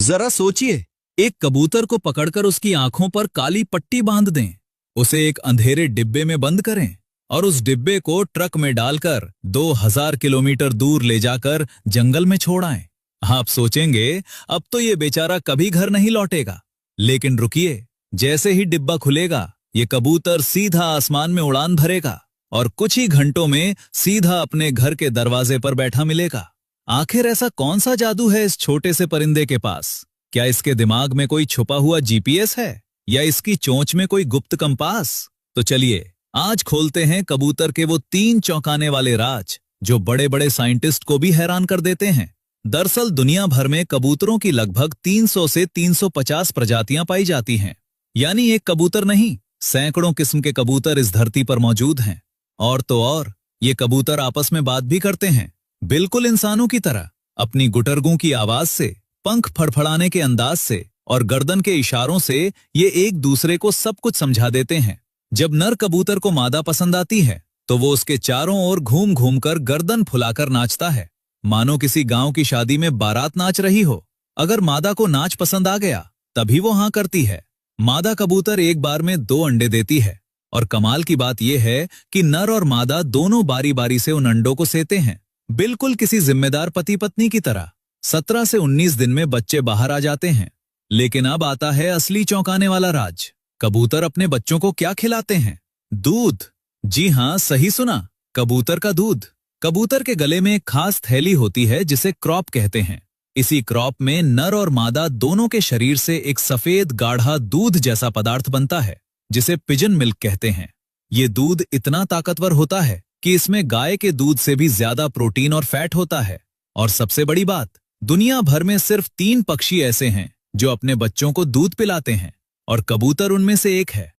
जरा सोचिए, एक कबूतर को पकड़कर उसकी आंखों पर काली पट्टी बांध दें, उसे एक अंधेरे डिब्बे में बंद करें और उस डिब्बे को ट्रक में डालकर 2000 किलोमीटर दूर ले जाकर जंगल में छोड़ आएं। आप सोचेंगे अब तो ये बेचारा कभी घर नहीं लौटेगा, लेकिन रुकिए, जैसे ही डिब्बा खुलेगा ये कबूतर सीधा आसमान में उड़ान भरेगा और कुछ ही घंटों में सीधा अपने घर के दरवाजे पर बैठा मिलेगा। आखिर ऐसा कौन सा जादू है इस छोटे से परिंदे के पास? क्या इसके दिमाग में कोई छुपा हुआ जीपीएस है या इसकी चोंच में कोई गुप्त कंपास? तो चलिए आज खोलते हैं कबूतर के वो 3 चौंकाने वाले राज जो बड़े बड़े साइंटिस्ट को भी हैरान कर देते हैं। दरअसल दुनिया भर में कबूतरों की लगभग 300 से 350 प्रजातियां पाई जाती हैं। यानी एक कबूतर नहीं, सैकड़ों किस्म के कबूतर इस धरती पर मौजूद हैं। और तो और ये कबूतर आपस में बात भी करते हैं, बिल्कुल इंसानों की तरह, अपनी गुटरगू की आवाज से, पंख फड़फड़ाने के अंदाज से और गर्दन के इशारों से ये एक दूसरे को सब कुछ समझा देते हैं। जब नर कबूतर को मादा पसंद आती है तो वो उसके चारों ओर घूम घूम कर गर्दन फुलाकर नाचता है, मानो किसी गांव की शादी में बारात नाच रही हो। अगर मादा को नाच पसंद आ गया तभी वो हाँ करती है। मादा कबूतर एक बार में 2 अंडे देती है और कमाल की बात यह है कि नर और मादा दोनों बारी बारी से उन अंडों को सेते हैं, बिल्कुल किसी जिम्मेदार पति पत्नी की तरह। 17 से 19 दिन में बच्चे बाहर आ जाते हैं। लेकिन अब आता है असली चौंकाने वाला राज। कबूतर अपने बच्चों को क्या खिलाते हैं? दूध। जी हां, सही सुना, कबूतर का दूध। कबूतर के गले में एक खास थैली होती है जिसे क्रॉप कहते हैं। इसी क्रॉप में नर और मादा दोनों के शरीर से एक सफेद गाढ़ा दूध जैसा पदार्थ बनता है जिसे पिजन मिल्क कहते हैं। ये दूध इतना ताकतवर होता है कि इसमें गाय के दूध से भी ज्यादा प्रोटीन और फैट होता है। और सबसे बड़ी बात, दुनिया भर में सिर्फ 3 पक्षी ऐसे हैं जो अपने बच्चों को दूध पिलाते हैं और कबूतर उनमें से एक है।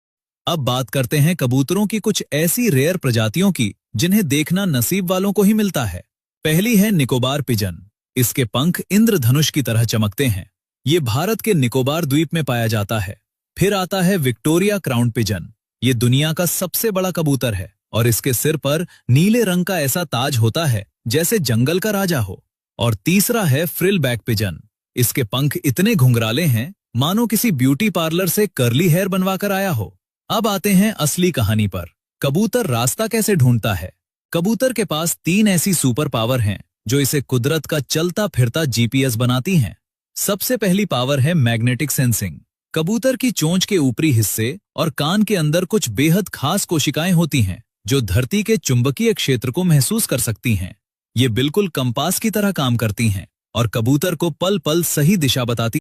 अब बात करते हैं कबूतरों की कुछ ऐसी रेयर प्रजातियों की जिन्हें देखना नसीब वालों को ही मिलता है। पहली है निकोबार पिजन। इसके पंख इंद्रधनुष की तरह चमकते हैं। ये भारत के निकोबार द्वीप में पाया जाता है। फिर आता है विक्टोरिया क्राउन पिजन। ये दुनिया का सबसे बड़ा कबूतर है और इसके सिर पर नीले रंग का ऐसा ताज होता है जैसे जंगल का राजा हो। और तीसरा है फ्रिल बैक पिजन। इसके पंख इतने घुंघराले हैं मानो किसी ब्यूटी पार्लर से कर्ली हेयर बनवाकर आया हो। अब आते हैं असली कहानी पर। कबूतर रास्ता कैसे ढूंढता है? कबूतर के पास 3 ऐसी सुपर पावर हैं जो इसे कुदरत का चलता फिरता जीपीएस बनाती हैं। सबसे पहली पावर है मैग्नेटिक सेंसिंग। कबूतर की चोंच के ऊपरी हिस्से और कान के अंदर कुछ बेहद खास कोशिकाएं होती हैं जो धरती के चुंबकीय क्षेत्र को महसूस कर सकती हैं। ये बिल्कुल कंपास की तरह काम करती हैं और कबूतर को पल पल सही दिशा बताती